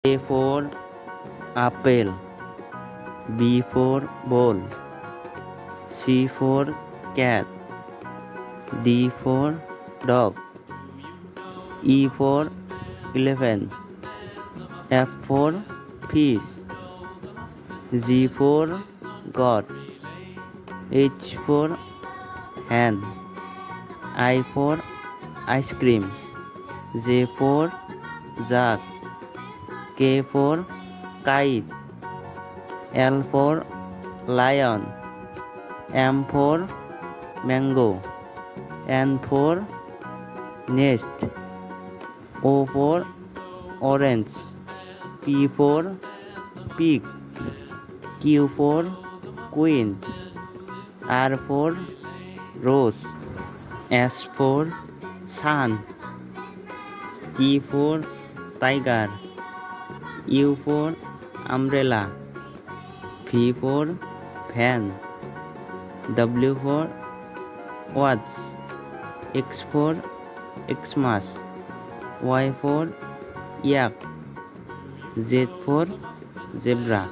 A for apple, B for ball, C for cat, D for dog, E for elephant, F for fish, G for God, H for hen, I for ice cream, J for jug, K for kite, L for lion, M for mango, N for nest, O for orange, P for pig, Q for queen, R for rose, S for sun, T for tiger, U for umbrella, V for fan, W for watch, X for Xmas, Y for yak, Z for zebra.